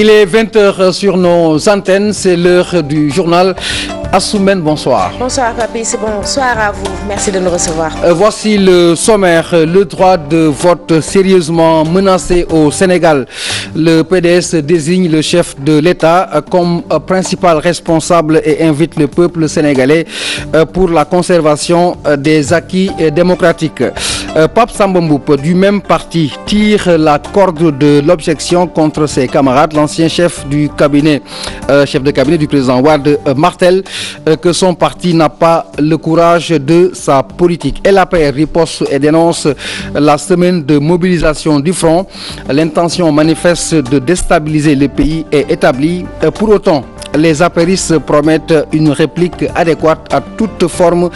Il est 20h sur nos antennes, c'est l'heure du journal. Assoumène, bonsoir. Bonsoir Papis, bonsoir à vous. Merci de nous recevoir. Voici le sommaire. Le droit de vote sérieusement menacé au Sénégal. Le PDS désigne le chef de l'État comme principal responsable et invite le peuple sénégalais pour la conservation des acquis démocratiques. Pape Samba Mboup, du même parti, tire la corde de l'objection contre ses camarades. L'ancien chef de cabinet du président Wade martèle que son parti n'a pas le courage de sa politique. LAPR riposte et dénonce la semaine de mobilisation du front. L'intention manifeste de déstabiliser le pays est établie. Pour autant, les apéristes promettent une réplique adéquate à toute forme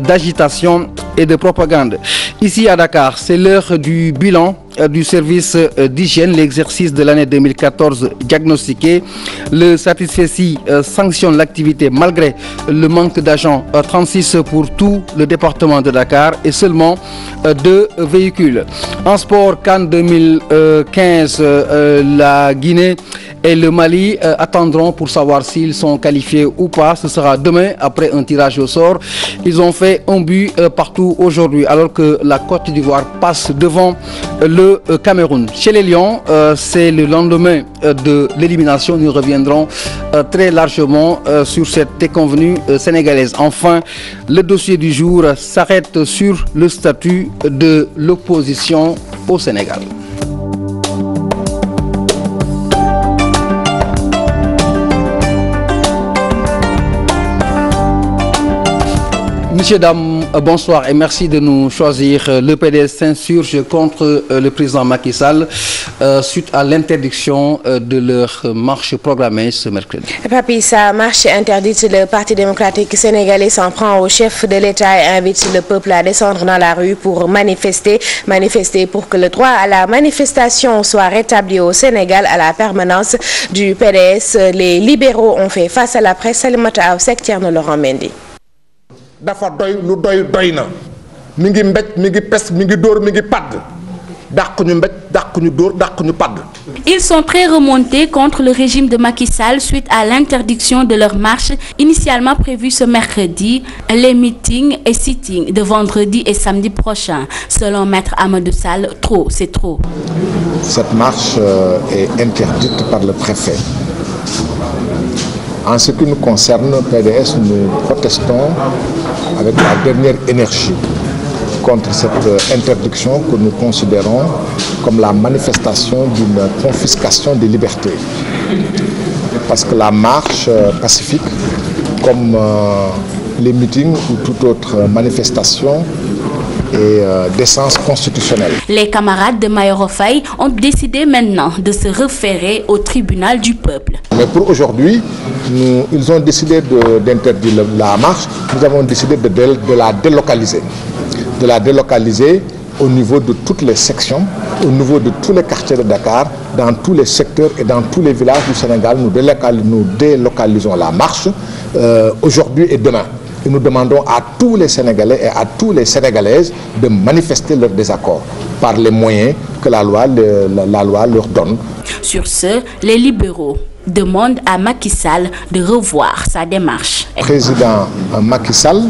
d'agitation et de propagande. Ici à Dakar, c'est l'heure du bilan du service d'hygiène, l'exercice de l'année 2014 diagnostiqué. Le satisfecit sanctionne l'activité malgré le manque d'agents, 36 pour tout le département de Dakar et seulement 2 véhicules. En sport, CAN 2015, la Guinée et le Mali attendront pour savoir s'ils sont qualifiés ou pas. Ce sera demain après un tirage au sort. Ils ont fait un but partout aujourd'hui alors que la Côte d'Ivoire passe devant le Cameroun. Chez les Lions, c'est le lendemain de l'élimination. Nous reviendrons très largement sur cette déconvenue sénégalaise. Enfin, le dossier du jour s'arrête sur le statut de l'opposition au Sénégal. Monsieur, dames, bonsoir et merci de nous choisir. Le PDS s'insurge contre le président Macky Sall suite à l'interdiction de leur marche programmée ce mercredi. Papi, sa marche interdite, le Parti démocratique sénégalais s'en prend au chef de l'État et invite le peuple à descendre dans la rue pour manifester pour que le droit à la manifestation soit rétabli au Sénégal à la permanence du PDS. Les libéraux ont fait face à la presse. Salimata Aw Seck, Thierno Laurent Mendy. dafa doy lu doy na mi ngi mbéj mi ngi pes mi ngi dóor mi ngi padd dàq ñu mbéj dàq ñu dóor dàq ñu padd. Ils sont très remontés contre le régime de Macky Sall suite à l'interdiction de leur marche initialement prévue ce mercredi, les meetings et sittings de vendredi et samedi prochain. Selon Maître Amadou Sall, trop, c'est trop. Cette marche est interdite par le préfet. En ce qui nous concerne, PDS, nous protestons avec la dernière énergie contre cette interdiction que nous considérons comme la manifestation d'une confiscation des libertés. Parce que la marche pacifique, comme les meetings ou toute autre manifestation, et d'essence constitutionnelle. Les camarades de Mayoro Faye ont décidé maintenant de se référer au tribunal du peuple. Mais pour aujourd'hui, ils ont décidé d'interdire la marche. Nous avons décidé de la délocaliser. De la délocaliser au niveau de toutes les sections, au niveau de tous les quartiers de Dakar, dans tous les secteurs et dans tous les villages du Sénégal. Nous délocalisons la marche aujourd'hui et demain. Et nous demandons à tous les Sénégalais et à toutes les Sénégalaises de manifester leur désaccord par les moyens que la loi leur donne. Sur ce, les libéraux demandent à Macky Sall de revoir sa démarche. Le président Macky Sall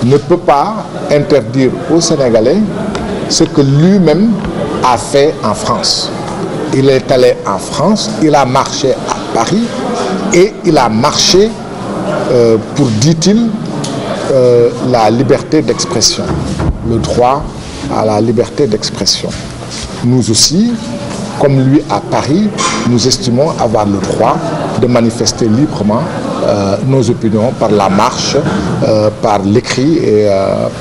ne peut pas interdire aux Sénégalais ce que lui-même a fait en France. Il est allé en France, il a marché à Paris et il a marché pour, dit-il, la liberté d'expression, le droit à la liberté d'expression. Nous aussi, comme lui à Paris, nous estimons avoir le droit de manifester librement nos opinions par la marche, par l'écrit et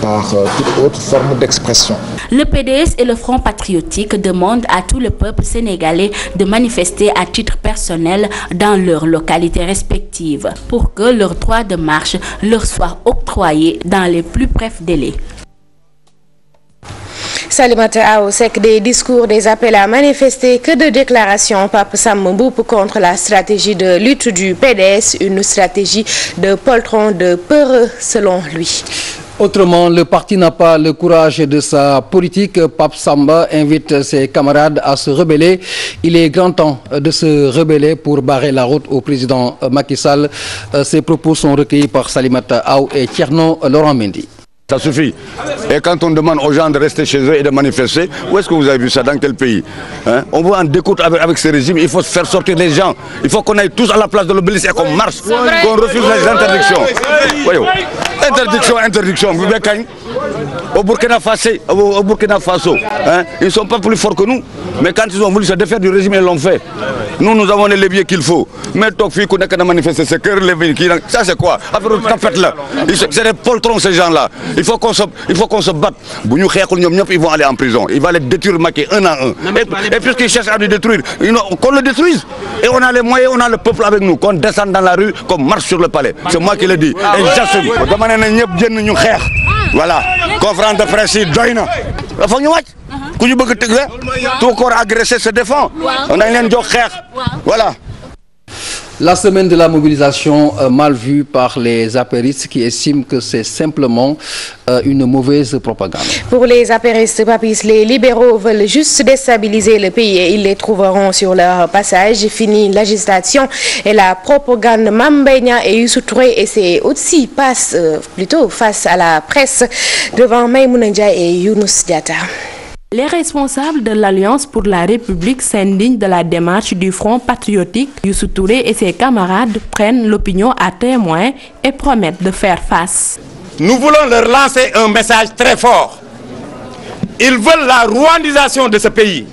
par toute autre forme d'expression. Le PDS et le Front patriotique demandent à tout le peuple sénégalais de manifester à titre personnel dans leurs localités respectives pour que leur droit de marche leur soit octroyé dans les plus brefs délais. Salimata Aw Seck, des discours, des appels à manifester, que de déclarations. Pape Samba Mboup contre la stratégie de lutte du PDS, une stratégie de poltron de peureux selon lui. Autrement, le parti n'a pas le courage de sa politique. Pape Samba invite ses camarades à se rebeller. Il est grand temps de se rebeller pour barrer la route au président Macky Sall. Ces propos sont recueillis par Salimata Aou et Thierno Laurent Mendy. Ça suffit. Et quand on demande aux gens de rester chez eux et de manifester, où est-ce que vous avez vu ça? Dans quel pays? On veut en découdre avec ce régime. Il faut faire sortir les gens. Il faut qu'on aille tous à la place de l'Obélisque et qu'on marche, qu'on refuse les interdictions. Voyez, interdiction. Vous voyez, au Burkina Faso, ils ne sont pas plus forts que nous. Mais quand ils ont voulu se défaire du régime, ils l'ont fait. Nous avons les leviers qu'il faut. Mais tant qu'on a manifesté, c'est que ça c'est quoi? C'est des poltrons ces gens-là. Il faut qu'on se batte. Ils vont aller en prison. Ils vont les détruire Macky un à un. Et puisqu'ils cherchent à nous détruire, qu'on le détruise. Et on a les moyens, on a le peuple avec nous. Qu'on descende dans la rue, qu'on marche sur le palais. C'est moi qui le dis. Et j'assume. Voilà. Conférence de presse, doyna. Tout corps agressé se défend. On a une voilà. La semaine de la mobilisation mal vue par les apéristes qui estiment que c'est simplement une mauvaise propagande. Pour les apéristes, Papis, les libéraux veulent juste déstabiliser le pays et ils les trouveront sur leur passage. Fini l'agitation et la propagande. Mame Mbaye Niang et Youssou Touré et c'est aussi plutôt face à la presse devant Maïmouna Ndiaye et Younous Diatta. Les responsables de l'Alliance pour la République s'indignent de la démarche du Front patriotique. Youssou Touré et ses camarades prennent l'opinion à témoin et promettent de faire face. Nous voulons leur lancer un message très fort. Ils veulent la rwandisation de ce pays.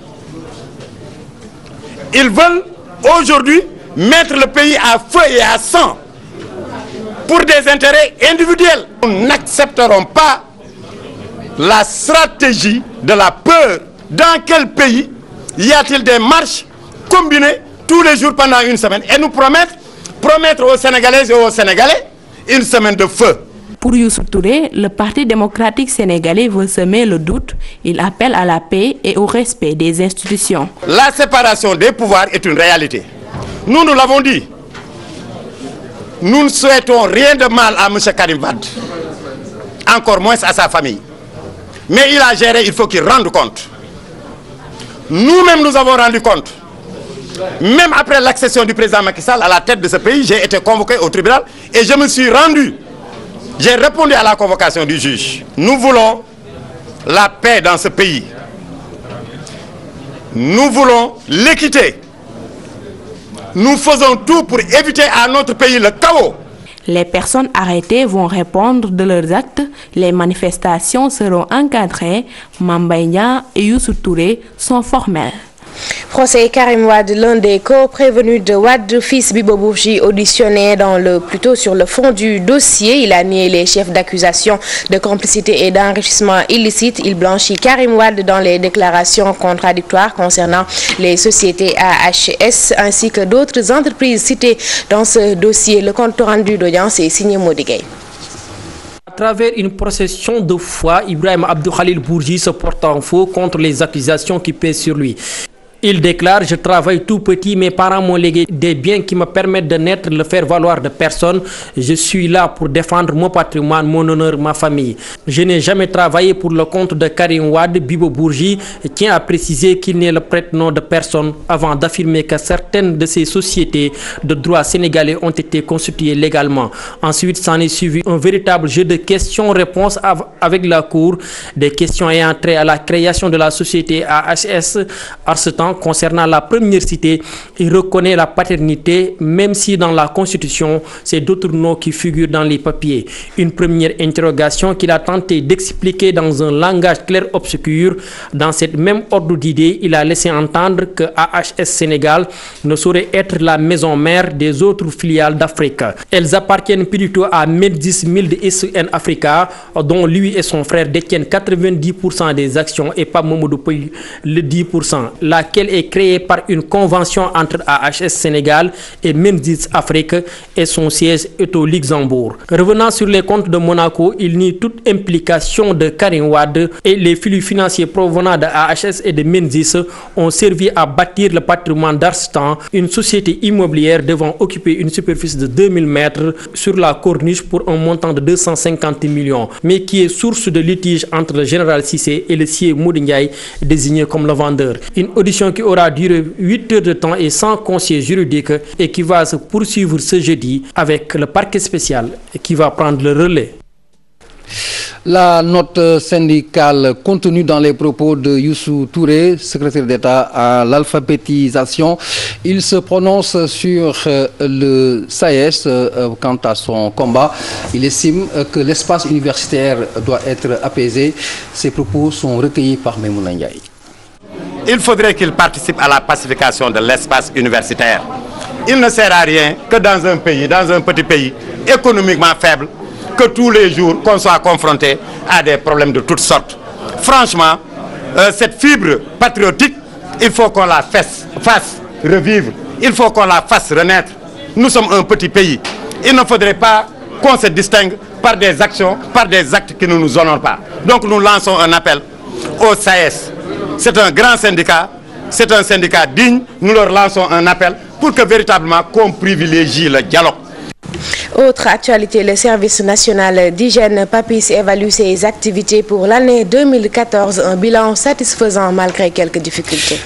Ils veulent aujourd'hui mettre le pays à feu et à sang pour des intérêts individuels. Nous n'accepterons pas la stratégie de la peur. Dans quel pays y a-t-il des marches combinées tous les jours pendant une semaine et nous promettre aux Sénégalaises et aux Sénégalais une semaine de feu? Pour Youssou Touré, le Parti démocratique sénégalais veut semer le doute. Il appelle à la paix et au respect des institutions. La séparation des pouvoirs est une réalité. Nous l'avons dit. Nous ne souhaitons rien de mal à M. Karim Wade, encore moins à sa famille. Mais il a géré, il faut qu'il rende compte. Nous-mêmes, nous avons rendu compte. Même après l'accession du président Macky Sall à la tête de ce pays, j'ai été convoqué au tribunal et je me suis rendu. J'ai répondu à la convocation du juge. Nous voulons la paix dans ce pays. Nous voulons l'équité. Nous faisons tout pour éviter à notre pays le chaos. Les personnes arrêtées vont répondre de leurs actes. Les manifestations seront encadrées. Mame Mbaye Niang et Youssou Touré sont formels. Procès Karim Wade, l'un des co-prévenus de Wade, fils Bibo Bourgi, auditionné plutôt sur le fond du dossier. Il a nié les chefs d'accusation de complicité et d'enrichissement illicite. Il blanchit Karim Wade dans les déclarations contradictoires concernant les sociétés AHS ainsi que d'autres entreprises citées dans ce dossier. Le compte rendu d'audience est signé Modigay. À travers une procession de foi, Ibrahim Abdou Khalil Bourgi se porte en faux contre les accusations qui pèsent sur lui. Il déclare: je travaille tout petit, mes parents m'ont légué des biens qui me permettent de n'être le faire-valoir de personne. Je suis là pour défendre mon patrimoine, mon honneur, ma famille. Je n'ai jamais travaillé pour le compte de Karim Wade. Bibo Bourgi tient à préciser qu'il n'est le prête-nom de personne avant d'affirmer que certaines de ces sociétés de droit sénégalais ont été constituées légalement. Ensuite, s'en est suivi un véritable jeu de questions-réponses avec la Cour, des questions ayant trait à la création de la société AHS. À ce temps, concernant la première citée, il reconnaît la paternité, même si dans la Constitution, c'est d'autres noms qui figurent dans les papiers. Une première interrogation qu'il a tenté d'expliquer dans un langage clair-obscur. Dans cette même ordre d'idée, il a laissé entendre que AHS Sénégal ne saurait être la maison mère des autres filiales d'Afrique. Elles appartiennent plutôt à Medis Mild SN Africa, dont lui et son frère détiennent 90% des actions et pas Mamadou Pouye le 10%. Laquelle laquelle est créée par une convention entre AHS Sénégal et Menzies Afrique et son siège est au Luxembourg. Revenant sur les comptes de Monaco, il nie toute implication de Karim Wade et les flux financiers provenant de AHS et de Menzies ont servi à bâtir le patrimoine d'Arstan, une société immobilière devant occuper une superficie de 2000 mètres sur la corniche pour un montant de 250 millions, mais qui est source de litige entre le général Cissé et le sieur Mody Ndiaye, désigné comme le vendeur. Une audition qui aura duré 8 heures de temps et sans conseil juridique et qui va se poursuivre ce jeudi avec le parquet spécial qui va prendre le relais. La note syndicale contenue dans les propos de Youssou Touré, secrétaire d'État à l'alphabétisation, il se prononce sur le SAES quant à son combat. Il estime que l'espace universitaire doit être apaisé. Ces propos sont recueillis par Maïmouna Ndiaye. Il faudrait qu'il participe à la pacification de l'espace universitaire. Il ne sert à rien que dans un pays, dans un petit pays économiquement faible, que tous les jours qu'on soit confronté à des problèmes de toutes sortes. Franchement, cette fibre patriotique, il faut qu'on la fasse revivre, il faut qu'on la fasse renaître. Nous sommes un petit pays. Il ne faudrait pas qu'on se distingue par des actions, par des actes qui ne nous honorent pas. Donc nous lançons un appel au SAES. C'est un grand syndicat, c'est un syndicat digne. Nous leur lançons un appel pour que véritablement qu'on privilégie le dialogue. Autre actualité, le service national d'hygiène Papis évalue ses activités pour l'année 2014. Un bilan satisfaisant malgré quelques difficultés.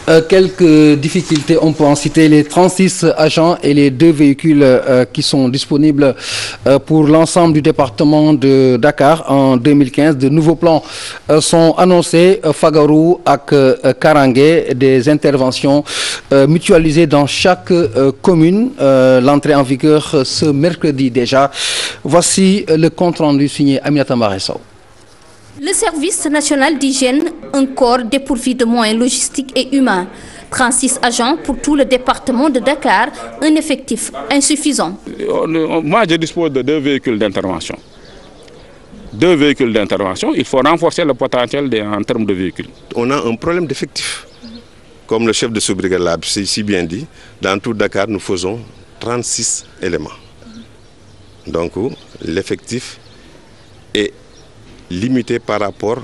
On peut en citer les 36 agents et les 2 véhicules qui sont disponibles pour l'ensemble du département de Dakar en 2015. De nouveaux plans sont annoncés, Fagarou ak Karangé, des interventions mutualisées dans chaque commune. L'entrée en vigueur ce mercredi déjà. Voici le compte rendu signé Aminata Maressaw. Le service national d'hygiène, un corps dépourvu de moyens logistiques et humains. 36 agents pour tout le département de Dakar, un effectif insuffisant. Moi, je dispose de 2 véhicules d'intervention. 2 véhicules d'intervention, il faut renforcer le potentiel en termes de véhicules. On a un problème d'effectif. Comme le chef de sous-brigade l'a si bien dit, dans tout Dakar, nous faisons 36 éléments. Donc l'effectif est limité par rapport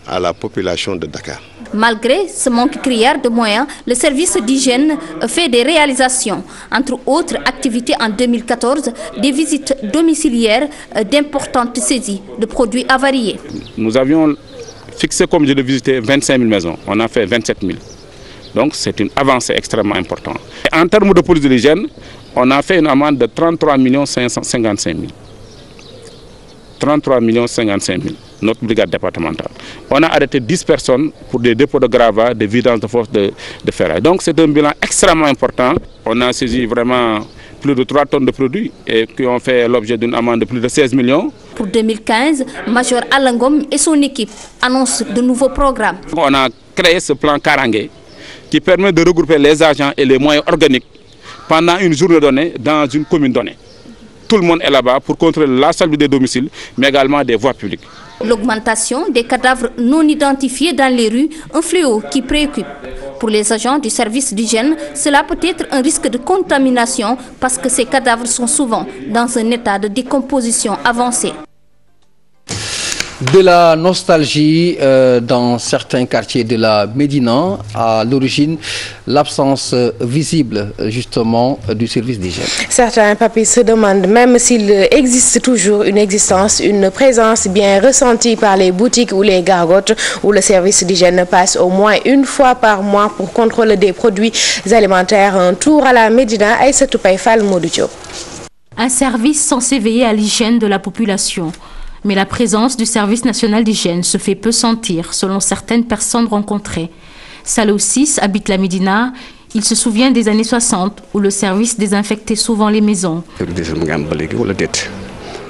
à la population de Dakar. Malgré ce manque criard de moyens, le service d'hygiène fait des réalisations. Entre autres activités en 2014, des visites domiciliaires, d'importantes saisies de produits avariés. Nous avions fixé comme objectif de visiter 25 000 maisons. On a fait 27 000. Donc c'est une avancée extrêmement importante. Et en termes de police de l'hygiène, on a fait une amende de 33 555 000. 33 55 000, notre brigade départementale. On a arrêté 10 personnes pour des dépôts de gravats, des vidanges de force de ferraille. Donc c'est un bilan extrêmement important. On a saisi vraiment plus de 3 tonnes de produits et qui ont fait l'objet d'une amende de plus de 16 millions. Pour 2015, Major Alangom et son équipe annoncent de nouveaux programmes. On a créé ce plan Karangé qui permet de regrouper les agents et les moyens organiques pendant une journée donnée dans une commune donnée. Tout le monde est là-bas pour contrôler la salubrité des domiciles, mais également des voies publiques. L'augmentation des cadavres non identifiés dans les rues, un fléau qui préoccupe. Pour les agents du service d'hygiène, cela peut être un risque de contamination parce que ces cadavres sont souvent dans un état de décomposition avancée. De la nostalgie dans certains quartiers de la Médina, à l'origine, l'absence visible justement du service d'hygiène. Certains papis se demandent même s'il existe toujours une présence bien ressentie par les boutiques ou les gargotes où le service d'hygiène passe au moins une fois par mois pour contrôler des produits alimentaires. Un tour à la Médina, Aïssatou Paye-Fall, Modou Diop. Un service censé veiller à l'hygiène de la population. Mais la présence du service national d'hygiène se fait peu sentir selon certaines personnes rencontrées. Salou 6 habite la Médina. Il se souvient des années 60 où le service désinfectait souvent les maisons.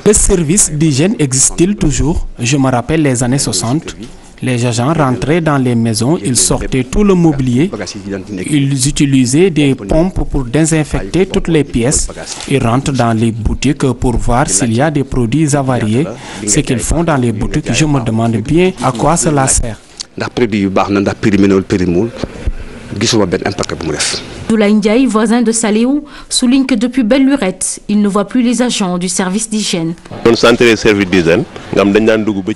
Le service d'hygiène existe-t-il toujours? Je me rappelle les années 60. Les agents rentraient dans les maisons, ils sortaient tout le mobilier, ils utilisaient des pompes pour désinfecter toutes les pièces. Ils rentrent dans les boutiques pour voir s'il y a des produits avariés. Ce qu'ils font dans les boutiques, je me demande bien à quoi cela sert. Doulaye Ndiaye, voisin de Saléou, souligne que depuis belle lurette, il ne voit plus les agents du service d'hygiène.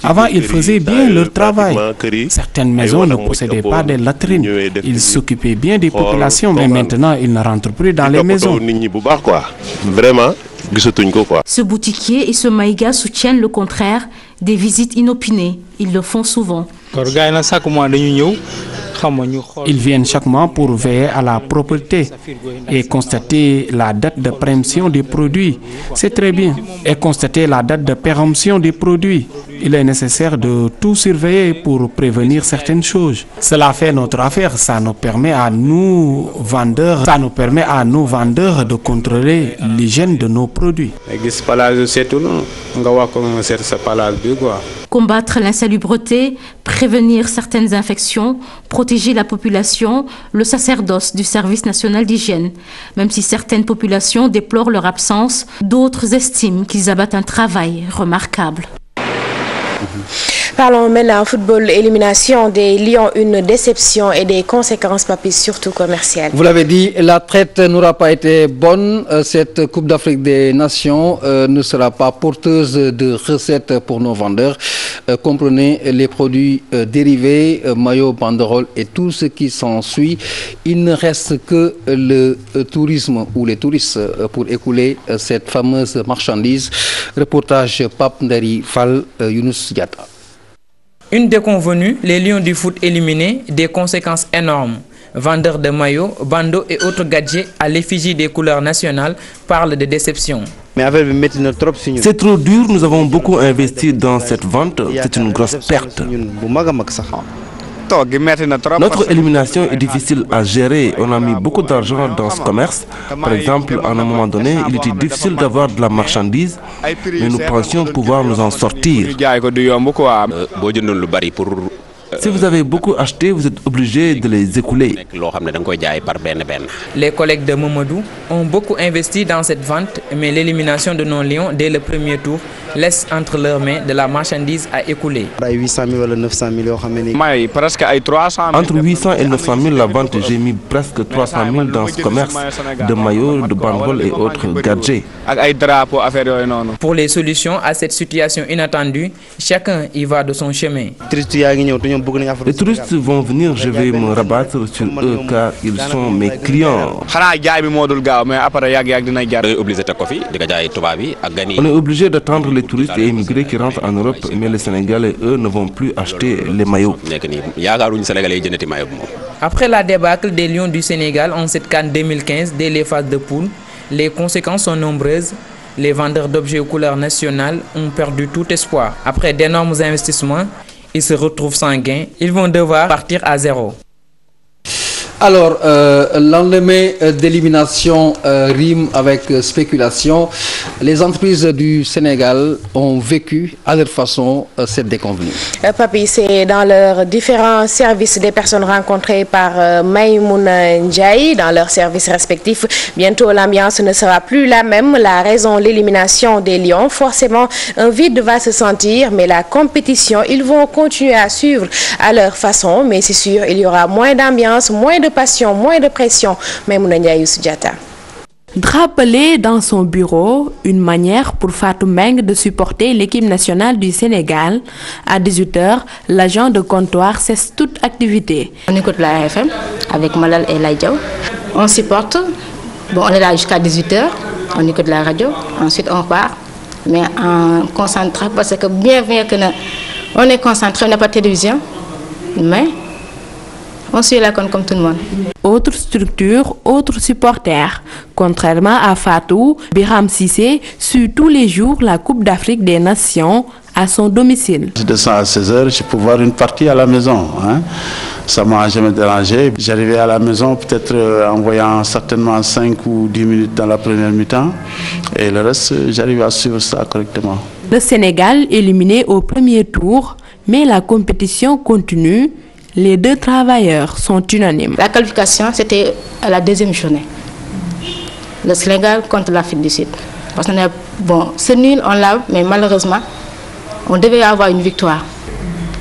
Avant, ils faisaient bien leur travail. Certaines maisons ne possédaient pas de latrines. Ils s'occupaient bien des populations, mais maintenant, ils ne rentrent plus dans les maisons. Ce boutiquier et ce maïga soutiennent le contraire, des visites inopinées. Ils le font souvent. Ils viennent chaque mois pour veiller à la propreté et constater la date de péremption des produits. C'est très bien. Et constater la date de péremption des produits. Il est nécessaire de tout surveiller pour prévenir certaines choses. Cela fait notre affaire. Ça nous permet à nous vendeurs, de contrôler l'hygiène de nos produits. Combattre l'insalubrité, prévenir certaines infections, protéger la population, le sacerdoce du service national d'hygiène. Même si certaines populations déplorent leur absence, d'autres estiment qu'ils abattent un travail remarquable. Parlons maintenant football, élimination des Lions, une déception et des conséquences, papy, surtout commerciales. Vous l'avez dit, la traite n'aura pas été bonne. Cette Coupe d'Afrique des Nations ne sera pas porteuse de recettes pour nos vendeurs. Comprenez les produits dérivés, maillots, banderoles et tout ce qui s'ensuit. Il ne reste que le tourisme ou les touristes pour écouler cette fameuse marchandise. Reportage Pape Ndari Fall, Younous Diatta. Une déconvenue, les Lions du foot éliminés, des conséquences énormes. Vendeurs de maillots, bandeaux et autres gadgets à l'effigie des couleurs nationales parlent de déception. C'est trop dur, nous avons beaucoup investi dans cette vente, c'est une grosse perte. Notre élimination est difficile à gérer. On a mis beaucoup d'argent dans ce commerce. Par exemple, à un moment donné, il était difficile d'avoir de la marchandise, mais nous pensions pouvoir nous en sortir. Si vous avez beaucoup acheté, vous êtes obligé de les écouler. Les collègues de Momodou ont beaucoup investi dans cette vente, mais l'élimination de nos Lions dès le premier tour laisse entre leurs mains de la marchandise à écouler. Entre 800 et 900 000 la vente, j'ai mis presque 300 000 dans ce commerce de maillots, de banderoles et autres gadgets. Pour les solutions à cette situation inattendue, chacun y va de son chemin. Les touristes vont venir, je vais me rabattre sur eux car ils sont mes clients. On est obligé d'attendre les touristes et immigrés qui rentrent en Europe, mais les Sénégalais, eux, ne vont plus acheter les maillots. Après la débâcle des Lions du Sénégal en cette CAN 2015 dès les phases de poule, les conséquences sont nombreuses. Les vendeurs d'objets aux couleurs nationales ont perdu tout espoir. Après d'énormes investissements, ils se retrouvent sans gain. Ils vont devoir partir à zéro. Alors, lendemain d'élimination rime avec spéculation. Les entreprises du Sénégal ont vécu à leur façon cette déconvenue. Papy, c'est dans leurs différents services des personnes rencontrées par Maïmouna Ndiaye dans leurs services respectifs. Bientôt, l'ambiance ne sera plus la même. La raison, l'élimination des Lions. Forcément, un vide va se sentir, mais la compétition, ils vont continuer à suivre à leur façon. Mais c'est sûr, il y aura moins d'ambiance, moins de passion, moins de pression. Maïmouna Ndiaye, Youssou Diatta. Drapeler dans son bureau, une manière pour Fatou Meng de supporter l'équipe nationale du Sénégal. À 18h, l'agent de comptoir cesse toute activité. On écoute la RFM avec Malal et Laïdjaou. On supporte. Bon, on est là jusqu'à 18h. On écoute la radio. Ensuite, on part. Mais en concentrant, parce que bien vrai que on est concentré, on n'a pas de télévision. Mais on suit la con comme tout le monde. Autre structure, autre supporter. Contrairement à Fatou, Biram Sissé suit tous les jours la Coupe d'Afrique des Nations à son domicile. Je descends à 16h, je peux voir une partie à la maison. Ça ne m'a jamais dérangé. J'arrivais à la maison peut-être en voyant certainement 5 ou 10 minutes dans la première mi-temps. Et le reste, j'arrive à suivre ça correctement. Le Sénégal éliminé au premier tour, mais la compétition continue. Les deux travailleurs sont unanimes. La qualification, c'était à la deuxième journée. Le Sénégal contre l'Afrique du Sud. Parce qu'on est bon, c'est nul, on l'a, mais malheureusement, on devait avoir une victoire.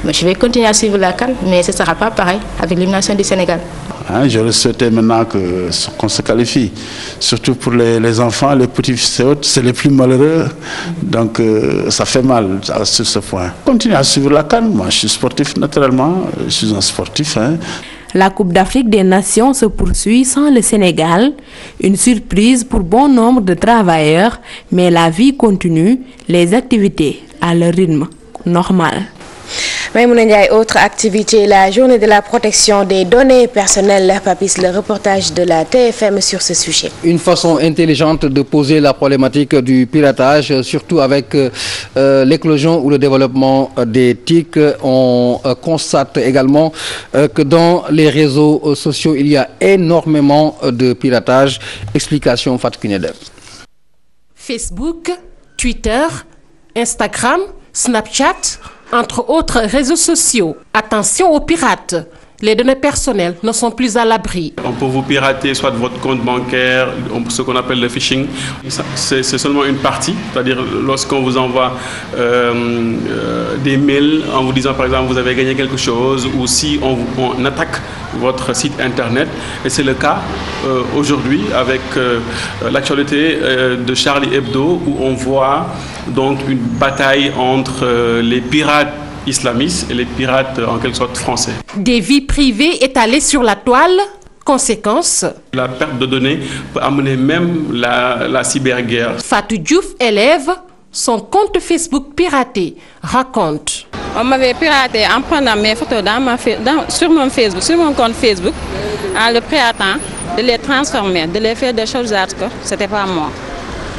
Mais je vais continuer à suivre la CAN, mais ce ne sera pas pareil avec l'élimination du Sénégal. Hein. J'aurais souhaité maintenant qu'on se qualifie. Surtout pour les enfants, les petits c'est les plus malheureux. Donc ça fait mal sur ce point. Continuez à suivre la CAN. Moi, je suis sportif naturellement. Je suis un sportif. Hein. La Coupe d'Afrique des Nations se poursuit sans le Sénégal. Une surprise pour bon nombre de travailleurs, mais la vie continue, les activités à leur rythme normal. Maïmouna Ndiaye, autre activité, la journée de la protection des données personnelles. Papis, le reportage de la TFM sur ce sujet. Une façon intelligente de poser la problématique du piratage, surtout avec l'éclosion ou le développement des TIC. On constate également que dans les réseaux sociaux, il y a énormément de piratage. Explication Fatou Kinedem. Facebook, Twitter, Instagram, Snapchat, entre autres réseaux sociaux. Attention aux pirates. Les données personnelles ne sont plus à l'abri. On peut vous pirater soit votre compte bancaire, ce qu'on appelle le phishing. C'est seulement une partie, c'est-à-dire lorsqu'on vous envoie des mails en vous disant par exemple vous avez gagné quelque chose, ou si on attaque votre site internet. Et c'est le cas aujourd'hui avec l'actualité de Charlie Hebdo, où on voit donc une bataille entre les pirates islamistes et les pirates en quelque sorte français. Des vies privées étalées sur la toile, conséquence. La perte de données peut amener même la cyberguerre. Fatou Diouf, élève, son compte Facebook piraté, raconte. On m'avait piraté en prenant mes photos sur mon compte Facebook, en le piratant, de les transformer, de les faire des choses que c'était pas moi.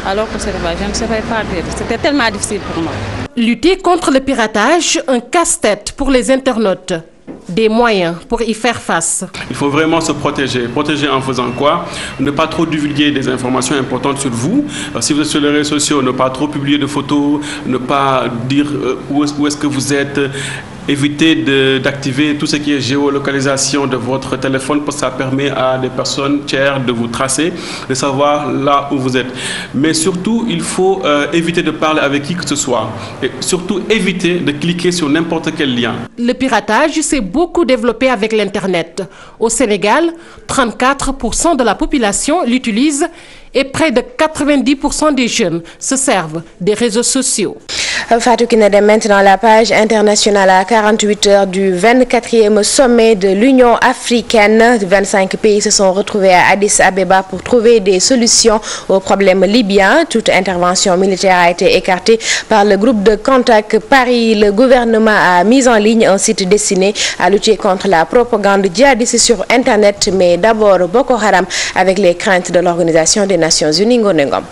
Alors que je ne savais pas dire. C'était tellement difficile pour moi. Lutter contre le piratage, un casse-tête pour les internautes. Des moyens pour y faire face. Il faut vraiment se protéger. Protéger en faisant quoi? Ne pas trop divulguer des informations importantes sur vous. Si vous êtes sur les réseaux sociaux, ne pas trop publier de photos, ne pas dire où est-ce que vous êtes. Évitez d'activer tout ce qui est géolocalisation de votre téléphone, parce que ça permet à des personnes tiers de vous tracer, de savoir là où vous êtes. Mais surtout, il faut éviter de parler avec qui que ce soit. Et surtout, éviter de cliquer sur n'importe quel lien. Le piratage s'est beaucoup développé avec l'Internet. Au Sénégal, 34% de la population l'utilise et près de 90% des jeunes se servent des réseaux sociaux. Fatou Kinedem, maintenant la page internationale à 48 heures du 24e sommet de l'Union africaine. 25 pays se sont retrouvés à Addis Abeba pour trouver des solutions aux problèmes libyens. Toute intervention militaire a été écartée par le groupe de contact Paris. Le gouvernement a mis en ligne un site destiné à lutter contre la propagande djihadiste sur Internet, mais d'abord Boko Haram avec les craintes de l'Organisation des Nations Unies. Ngonengom.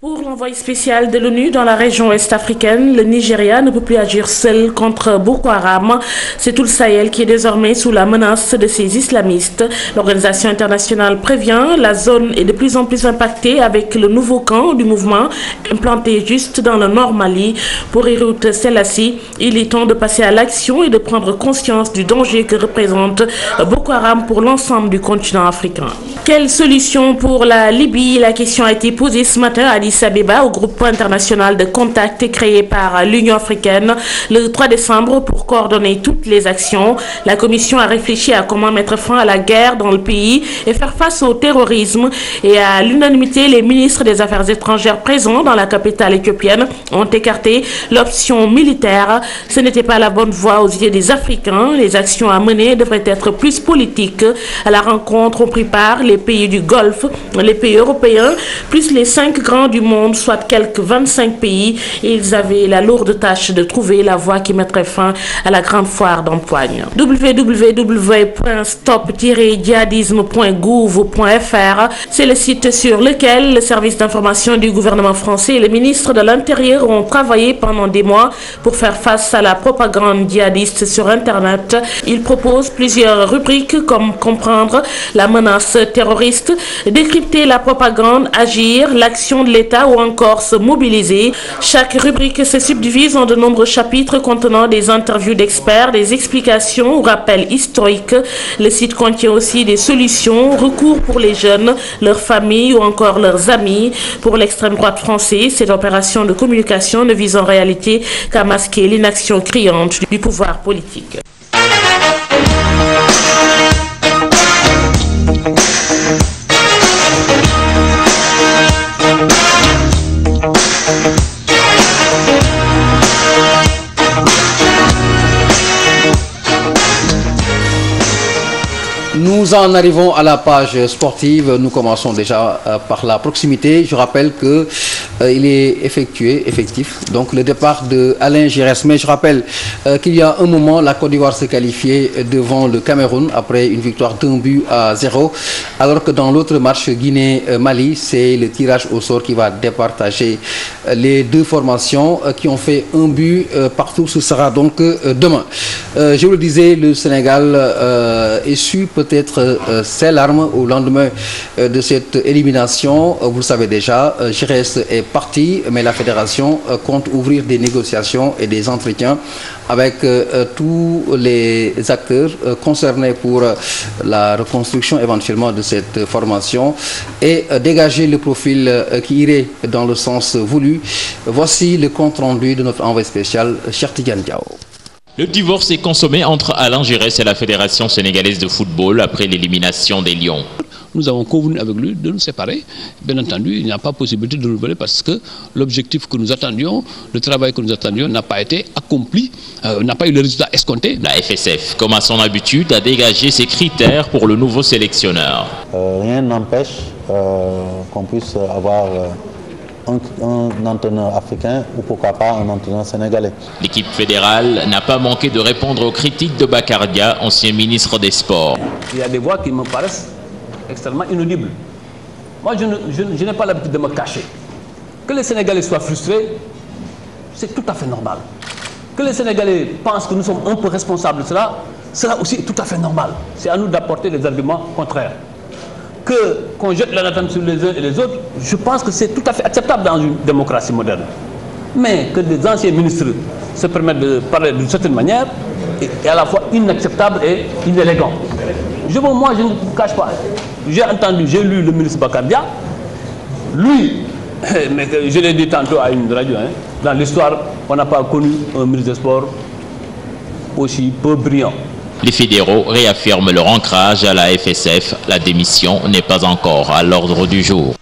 Pour l'envoyé spécial de l'ONU dans la région ouest-africaine, le Nigeria ne peut plus agir seul contre Boko Haram. C'est tout le Sahel qui est désormais sous la menace de ces islamistes. L'organisation internationale prévient, la zone est de plus en plus impactée avec le nouveau camp du mouvement implanté juste dans le nord Mali. Pour Hirut Selassie, il est temps de passer à l'action et de prendre conscience du danger que représente Boko Haram pour l'ensemble du continent africain. Quelle solution pour la Libye? La question a été posée ce matin à Addis Abeba au groupe international de contact créé par l'Union africaine le 3 décembre pour coordonner toutes les actions. La commission a réfléchi à comment mettre fin à la guerre dans le pays et faire face au terrorisme. Et à l'unanimité, les ministres des Affaires étrangères présents dans la capitale éthiopienne ont écarté l'option militaire. Ce n'était pas la bonne voie aux yeux des Africains. Les actions à mener devraient être plus politiques. À la rencontre ont pris part les pays du Golfe, les pays européens, plus les 5 grands du monde, soit quelques 25 pays. Et ils avaient la lourde tâche de trouver la voie qui mettrait fin à la grande foire d'Empoigne. www.stop-djihadisme.gouv.fr, c'est le site sur lequel le service d'information du gouvernement français et le ministre de l'Intérieur ont travaillé pendant des mois pour faire face à la propagande djihadiste sur Internet. Ils proposent plusieurs rubriques comme comprendre la menace terroriste, décrypter la propagande, agir, l'action de l'État ou encore se mobiliser. Chaque rubrique se subdivise en de nombreux chapitres contenant des interviews d'experts, des explications ou rappels historiques. Le site contient aussi des solutions, recours pour les jeunes, leurs familles ou encore leurs amis. Pour l'extrême droite française, cette opération de communication ne vise en réalité qu'à masquer l'inaction criante du pouvoir politique. Nous en arrivons à la page sportive. Nous commençons déjà par la proximité. Je rappelle que il est effectif. Donc le départ de Alain Giresse. Mais je rappelle qu'il y a un moment, la Côte d'Ivoire s'est qualifiée devant le Cameroun après une victoire d'1-0. Alors que dans l'autre match Guinée-Mali, c'est le tirage au sort qui va départager les deux formations qui ont fait un but partout. Ce sera donc demain. Je vous le disais, le Sénégal est su peut-être ses larmes au lendemain de cette élimination. Vous le savez déjà, Giresse est parti, mais la fédération compte ouvrir des négociations et des entretiens avec tous les acteurs concernés pour la reconstruction éventuellement de cette formation et dégager le profil qui irait dans le sens voulu. Voici le compte rendu de notre envoyé spécial, Cheikh Tidiane Diao. Le divorce est consommé entre Alain Giresse et la Fédération sénégalaise de football après l'élimination des Lions. Nous avons convenu avec lui de nous séparer. Bien entendu, il n'y a pas possibilité de renouveler parce que l'objectif que nous attendions, le travail que nous attendions n'a pas été accompli, n'a pas eu le résultat escompté. La FSF, comme à son habitude, a dégagé ses critères pour le nouveau sélectionneur. Rien n'empêche qu'on puisse avoir un entraîneur africain ou pourquoi pas un entraîneur sénégalais. L'équipe fédérale n'a pas manqué de répondre aux critiques de Bakardia, ancien ministre des Sports. Il y a des voix qui me paraissent extrêmement inaudibles. Moi, je n'ai pas l'habitude de me cacher. Que les Sénégalais soient frustrés, c'est tout à fait normal. Que les Sénégalais pensent que nous sommes un peu responsables de cela, cela aussi est tout à fait normal. C'est à nous d'apporter des arguments contraires. Qu'on jette l'anathème sur les uns et les autres, je pense que c'est tout à fait acceptable dans une démocratie moderne. Mais que des anciens ministres se permettent de parler d'une certaine manière est à la fois inacceptable et inélégant. Moi, je ne vous cache pas. J'ai lu le ministre Bakardia. Lui, mais je l'ai dit tantôt à une radio, dans l'histoire, on n'a pas connu un ministre des Sports aussi peu brillant. Les fédéraux réaffirment leur ancrage à la FSF. La démission n'est pas encore à l'ordre du jour.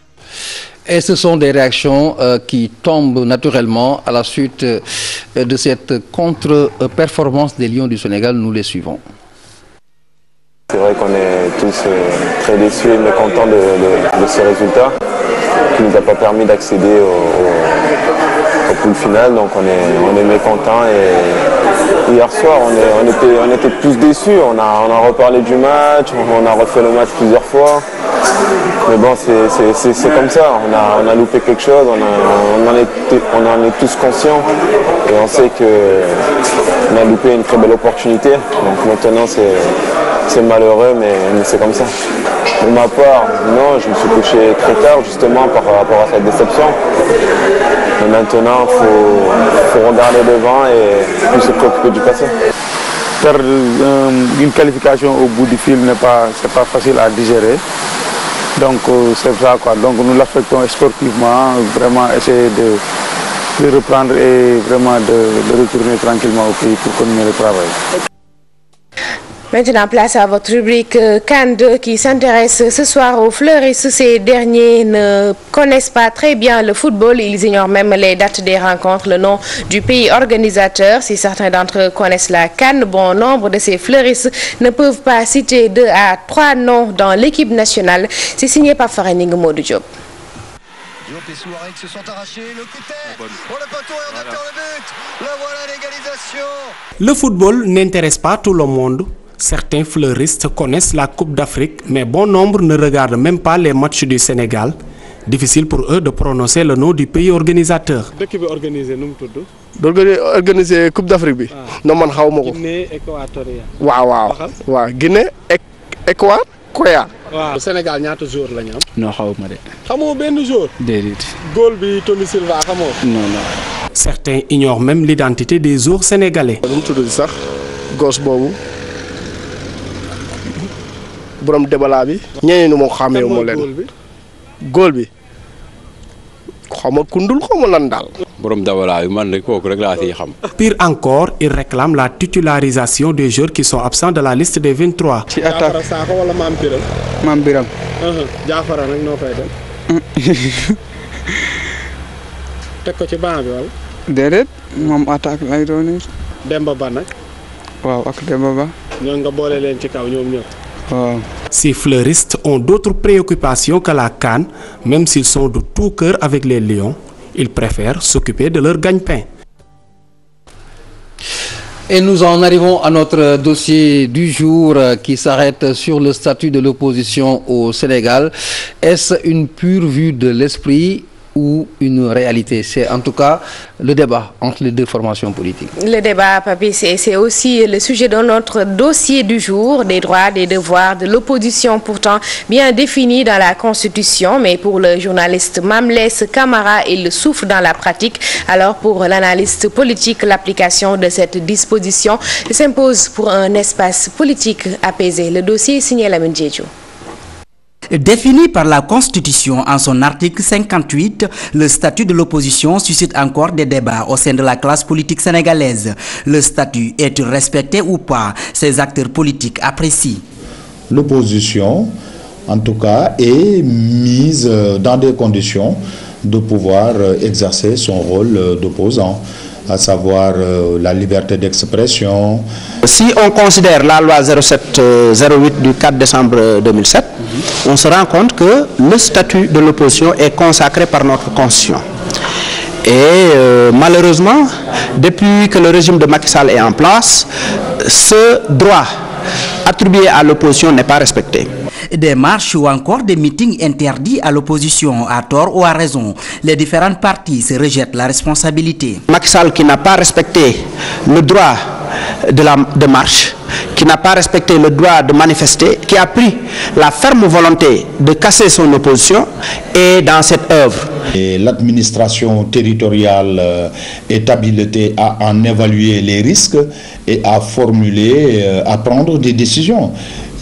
Et ce sont des réactions qui tombent naturellement à la suite de cette contre-performance des Lions du Sénégal. Nous les suivons. C'est vrai qu'on est tous très déçus et mécontents de ce résultat qui ne nous a pas permis d'accéder au poule finale. Donc on est mécontents et hier soir on était plus déçus. On a reparlé du match, on a refait le match plusieurs fois. Mais bon, c'est comme ça, on a loupé quelque chose, on en est tous conscients et on sait qu'on a loupé une très belle opportunité. Donc maintenant c'est malheureux, mais c'est comme ça. Pour ma part, non, je me suis couché très tard justement par rapport à cette déception. Mais maintenant, il faut regarder devant et plus se préoccuper du passé. Perdre une qualification au bout du fil c'est pas facile à digérer. Donc c'est ça quoi. Donc nous l'affectons sportivement, vraiment essayer de reprendre et vraiment de retourner tranquillement au pays pour continuer le travail. Maintenant, place à votre rubrique CAN 2 qui s'intéresse ce soir aux fleuristes. Ces derniers ne connaissent pas très bien le football. Ils ignorent même les dates des rencontres, le nom du pays organisateur. Si certains d'entre eux connaissent la CAN, bon nombre de ces fleuristes ne peuvent pas citer 2 à 3 noms dans l'équipe nationale. C'est signé par Faraning Modou Diop. Diop et Souareg se sont arrachés. Le coup de tête pour le poteau et on attend le but. La voilà l'égalisation. Le football n'intéresse pas tout le monde. Certains fleuristes connaissent la Coupe d'Afrique, mais bon nombre ne regardent même pas les matchs du Sénégal. Difficile pour eux de prononcer le nom du pays organisateur. L'équipe organisée, nous organiser Coupe d'Afrique bi. Non man xawma ko. Guinée équatoriale. Waaw. Guinée équatoriale. Waaw. Sénégal ñaata jour la ñu am? Non xawma de. Xamoo benn jour? Déedéet. Goal bi Tony Silva xamoo? Non. Certains ignorent même l'identité des joueurs sénégalais. Nu mu tudd sax gos boobu. Borom Débala bi. ñeneen ñi moom xàmmee moo leen. Góol bi xawma kundul xawma lan daal. Borom Débala bi man de kooku rek laa siy xam. Pire encore, ils réclament la titularisation des joueurs qui sont absents de la liste des 23. ci attaque Jaafara Sakho wala Maam Biram. Maam Biram. Jaafara nag noo koy def. teg ko ci banc bi wala. déedéet moom attaque lay doon. Demba Ba nag. waaw ak Demba Ba. ñoo nga boole leen ci kaw ñoom ñëpp. Ces fleuristes ont d'autres préoccupations que la CAN, même s'ils sont de tout cœur avec les Lions, ils préfèrent s'occuper de leur gagne-pain. Et nous en arrivons à notre dossier du jour qui s'arrête sur le statut de l'opposition au Sénégal. Est-ce une pure vue de l'esprit ou une réalité? C'est en tout cas le débat entre les deux formations politiques. Le débat, Papi, c'est aussi le sujet de notre dossier du jour, des droits, des devoirs de l'opposition pourtant bien définis dans la Constitution, mais pour le journaliste Mamles Camara, il le souffre dans la pratique. Alors pour l'analyste politique, l'application de cette disposition s'impose pour un espace politique apaisé. Le dossier est signé Lamine Diédhiou. Défini par la Constitution en son article 58, le statut de l'opposition suscite encore des débats au sein de la classe politique sénégalaise. Le statut est-il respecté ou pas? Ces acteurs politiques apprécient. L'opposition, en tout cas, est mise dans des conditions de pouvoir exercer son rôle d'opposant, à savoir la liberté d'expression. Si on considère la loi 07-08 du 4 décembre 2007, on se rend compte que le statut de l'opposition est consacré par notre Constitution. Et malheureusement, depuis que le régime de Macky Sall est en place, ce droit attribué à l'opposition n'est pas respecté. Des marches ou encore des meetings interdits à l'opposition, à tort ou à raison. Les différentes parties se rejettent la responsabilité. Macky Sall qui n'a pas respecté le droit de marche, qui n'a pas respecté le droit de manifester, qui a pris la ferme volonté de casser son opposition, est dans cette œuvre. L'administration territoriale est habilitée à en évaluer les risques et à formuler, à prendre des décisions.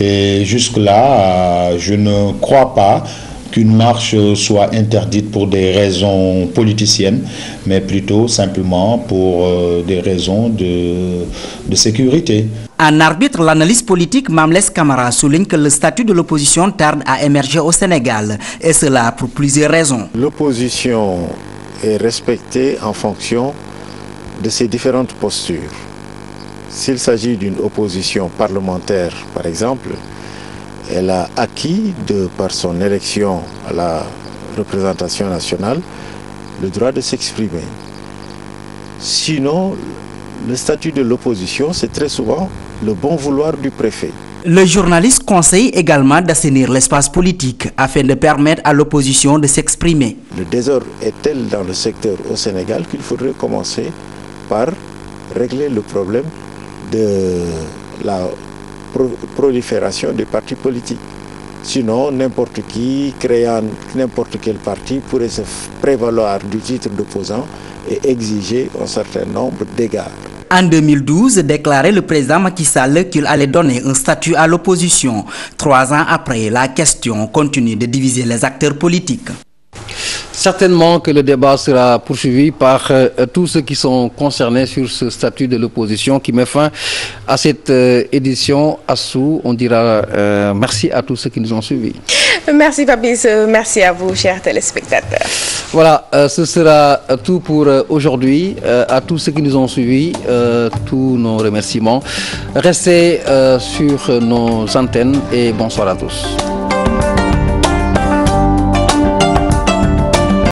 Et jusque-là, je ne crois pas qu'une marche soit interdite pour des raisons politiciennes, mais plutôt simplement pour des raisons de sécurité. En arbitre, l'analyse politique Mamles Camara souligne que le statut de l'opposition tarde à émerger au Sénégal, et cela pour plusieurs raisons. L'opposition est respectée en fonction de ses différentes postures. S'il s'agit d'une opposition parlementaire, par exemple, elle a acquis, par son élection à la représentation nationale, le droit de s'exprimer. Sinon, le statut de l'opposition, c'est très souvent le bon vouloir du préfet. Le journaliste conseille également d'assainir l'espace politique afin de permettre à l'opposition de s'exprimer. Le désordre est tel dans le secteur au Sénégal qu'il faudrait commencer par régler le problème de la prolifération des partis politiques. Sinon, n'importe qui, créant n'importe quel parti, pourrait se prévaloir du titre d'opposant et exiger un certain nombre d'égards. En 2012, déclarait le président Macky Sall qu'il allait donner un statut à l'opposition. 3 ans après, la question continue de diviser les acteurs politiques. Certainement que le débat sera poursuivi par tous ceux qui sont concernés sur ce statut de l'opposition qui met fin à cette édition. Assou, on dira merci à tous ceux qui nous ont suivis. Merci Fabrice, merci à vous chers téléspectateurs. Voilà, ce sera tout pour aujourd'hui. À tous ceux qui nous ont suivis, tous nos remerciements. Restez sur nos antennes et bonsoir à tous.